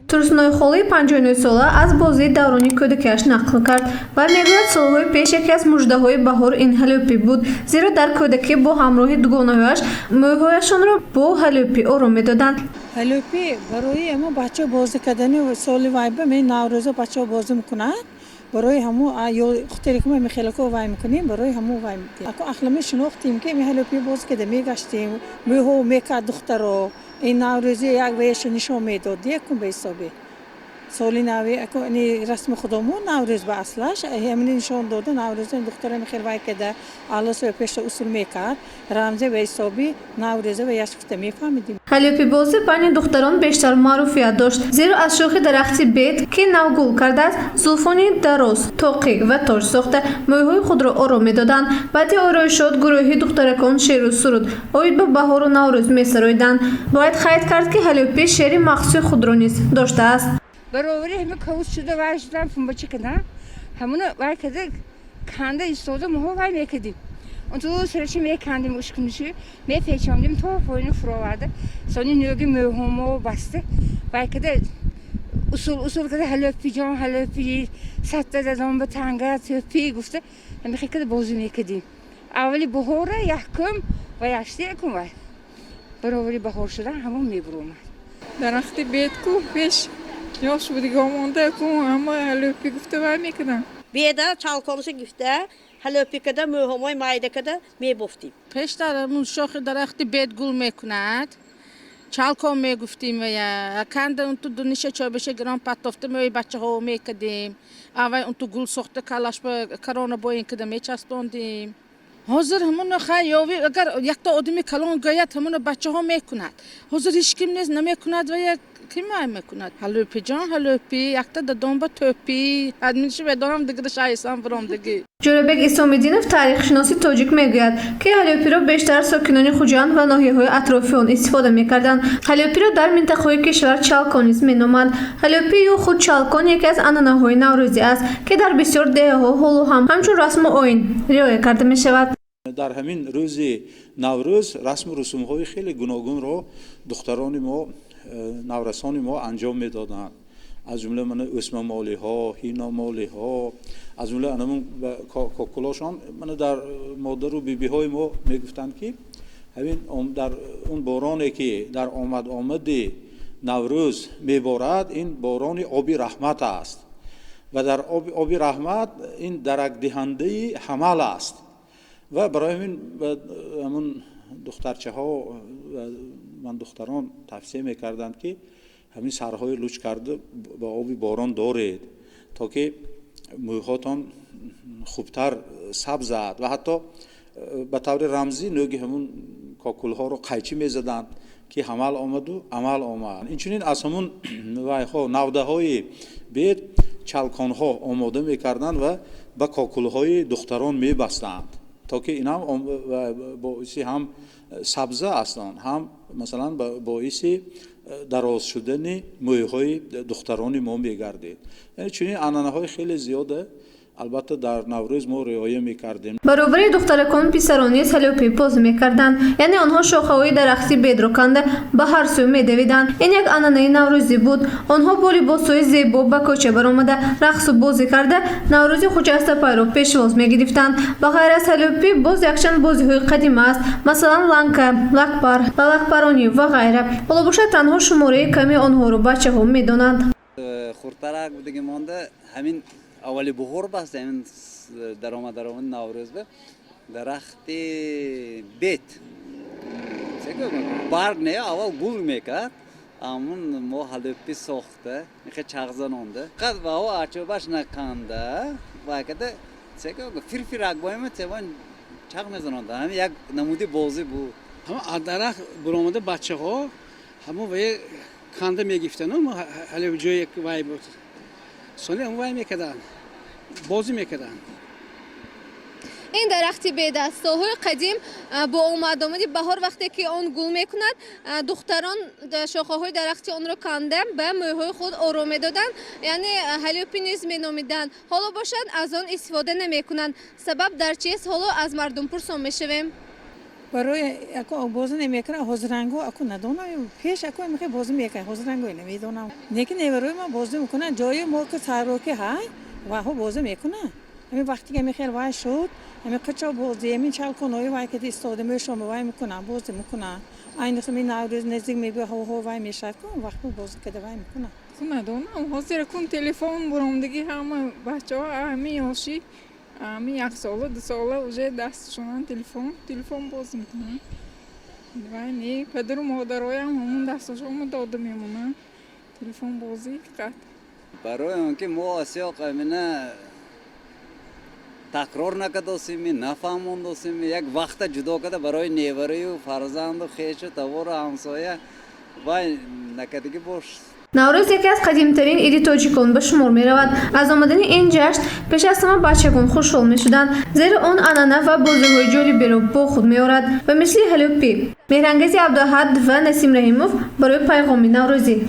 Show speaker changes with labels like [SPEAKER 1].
[SPEAKER 1] Турсуноихоли 59 сола аз бозии даврони кӯдакиаш нақл кард ва мегӯяд солҳои пеш яке аз муждаҳои баҳор ин ҳалёпӣ буд, зеро дар кӯдакӣ бо ҳамроҳи дугонаҳояш мӯйҳояшонро бо ҳалёпӣ ором медоданд.
[SPEAKER 2] ҳалёпӣ барои ҳама бачаҳо бозӣ кардани соли вайба ме наврӯза бачаҳо бозӣ мекунанд. барои ҳамо хӯтере ки мо мехелако вай мекунем барои ҳамо вай мекунем. Ако ахламе шинохтем ки ме ҳалёпӣ бозӣ карда мегаштем мӯйҳо мекард духтаро ин наврӯзи як ваяша нишон медод якум ба ҳисоби соли нави ако ини расми худомо наврӯз ба аслаш ҳамин нишон дода наврӯза духтара мехел вай карда аллосо пешта усул мекард рамзе ба ҳисоби наврӯза ва яшкуфта мефаҳмидем.
[SPEAKER 1] ҳалёпибозӣ байни духтарон бештар маъруфият дошт, зеро аз шохи дарахти бет ки навгул кардааст зулфони дароз тоқӣ ва тоҷ сохта мӯйҳои худро ором медоданд. баъди оройшот гурӯҳи духтаракон шеру суруд оид ба баҳору наврӯз месароиданд. бояд қайд кард ки ҳалёпӣ шеъри махсуси худро низ доштааст.
[SPEAKER 3] برای همه کاوس شده وای شدم فنبچه کردن همونو وای کرده کنده ایستاده ماها وای میکردیم اون تو سرچه میکندیم اشکنشی میپیچاندیم تا پایین فرو آورده سانی نوگی مهمو بسته وای کرده اصول کرده هلوپی جان هلوپی سطح دادم به تنگه توپی گفته همه خیلی کرده بازی میکردیم اولی بهاره یکم و یشتی یکم وای برای بهار شدن همون میبروم
[SPEAKER 4] درختی بیت کو پیش yosh budigomonda ku hamma ҳалёпӣ гуфта вай мекарданд.
[SPEAKER 5] Беда чалконуси гуфта ҳалёпӣ када мӯҳомои майда када мебофтим.
[SPEAKER 6] пештар ҳамун шохи дарахти бет гул мекунад чалкон мегуфтим вая канда унту дуниша чойбаша гирон паттофта мӯи бачаҳо мекардем аввай унту гул сохта калаш ба карона боин када мечастондем. ҳозир ҳамуно хай ёви агар якта одами калон гояд ҳамуно бачаҳо мекунад ҳозир ҳеҷ ким нест намекунад вая ким вай мекунад ҳалёпӣ ҷон ҳалёпӣ якта дадон ба тӯпӣ админши ведорам дигира шайсан буром диги.
[SPEAKER 1] ҷӯрабек исомиддинов таърихшиноси тоҷик мегӯяд ки ҳалёпиро бештар сокинони хуҷанд ва ноҳияҳои атрофи он истифода мекарданд. ҳалёпиро дар минтақаҳои кишвар чалкон низ меноманд. ҳалёпӣ ё худ чалкон яке аз анъанаҳои наврӯзӣ аст ки дар бисёр деҳаҳо ҳоло ҳам ҳамчун расму оин риоя карда мешавад.
[SPEAKER 7] дар ҳамин рӯзи наврӯз расму русумҳои хеле гуногунро духтарони мо наврасони мо анҷом медоданд. аз ҷумла мана o'smamoliҳо ҳиномолиҳо аз ҷумла анамун кокулошон мана дар модару бибиҳои мо мегуфтанд ки ҳамин дар он бороне ки дар омади наврӯз меборад ин борони оби раҳмат аст ва дар оби раҳмат ин даракдиҳандаи ҳамал аст ва барои ҳамин духтарчаҳо ман духтарон тавсия мекарданд ки ҳамин сарҳои луч карда ба оби борон доред то ки мӯйҳотон хубтар сабзад ва ҳатто ба таври рамзӣ нӯги ҳамун кокулҳоро қайчӣ мезаданд ки ҳамал омаду амал омад. инчунин аз ҳамун вайҳо навдаҳои бед чалконҳо омода мекарданд ва ба кокулҳои духтарон мебастанд то ки инам боиси ҳам сабза астанд ҳам масалан боиси дароз шудани мӯйҳои духтарони мо мегардед. яъне чунин анъанаҳои хеле зиёда албатта дар наврӯз мо риоя мекардем.
[SPEAKER 1] баробари духтаракон писарон низ ҳалёпӣ бозӣ мекарданд, яъне онҳо шохаҳои дарахти бедро канда ба ҳар сӯ медавиданд. ин як анъанаи наврӯзӣ буд. онҳо бо либосҳои зебо ба кӯча баромада рақсу бозӣ карда наврӯзи хужастапайро пешвоз мегирифтанд. ба ғайр аз ҳалёпӣ боз якчанд бозиҳои қадима аст, масалан ланка, лакпар, балакпаронӣ ва ғайра. ҳоло бошад танҳо шумораи ками онҳоро бачаҳо медонанд.
[SPEAKER 8] хурдтарак будиги монда ҳамин аввали бухор баст ҳамин даромадароми наврӯз ба дарахти бет барг не аввал гул мекард амун мо ҳалёпӣ сохта мехе чағзанонда қад ва о ачобаш наканда вайкада фирфирак боима цеван чақ мезанонда ҳамин як намуди бозӣ буд.
[SPEAKER 9] ҳама аз дарахт буромада бачаҳо ҳамон вай канда мегифтану ҳалёпӣ ҷое вай буд сони ҳам вай мекарданд бозӣ мекарданд.
[SPEAKER 10] ин дарахти бед аст. солҳои қадим бо омадомади баҳор вақте ки он гул мекунад духтарон шохаҳои дарахти онро канда ба мӯйҳои худ ором медоданд, яъне ҳалёпӣ низ меномиданд. ҳоло бошад аз он истифода намекунанд. сабаб дар чист? ҳоло аз мардум пурсон мешавем.
[SPEAKER 2] برای اکو بازی نمیکنه حاضرنگو اکو ندونم پیش اکو میخوای بازی میکنه حاضرنگو نمیدونم لیکن برای ما بازی میکنه جای ما که تحرک های و هو بازی میکنه همین وقتی که میخواد وای شد همین کچا بازی همین چال کنوی وای که استفاده میشم وای میکنه بازی میکنه این مثلا نوروز نزدیک میبه هو وای میشد کن وقتی بازی کده وای میکنه
[SPEAKER 4] ندونم حاضر کن تلفن برامدگی همه بچه ها همین یاشی همین 1 ساله 2 ساله уже دستشون تلفن باز میکنن و نه پدر و مادرهایم همون دستشون داده میمونن تلفن بازی قطع
[SPEAKER 8] برای اونکه ما آسیا قایمنه تکرار نکردیم نفهموندیم یک وقت جدا کرده برای نیوری و فرزند و خیش و توار و همسایه وای نکردگی باش
[SPEAKER 1] نوروز یکی از قدیمترین عید تاجیکان به شمار می رود. از آمدن این جشن پیش از همه بچگان خوشحال می شدند زیرا آن عنعنه و بازی‌های جالبی را با خود می آورد و مثل هلوپی، مهرانگیز عبداحد و نسیم رحیموف برای پیغام نوروزی.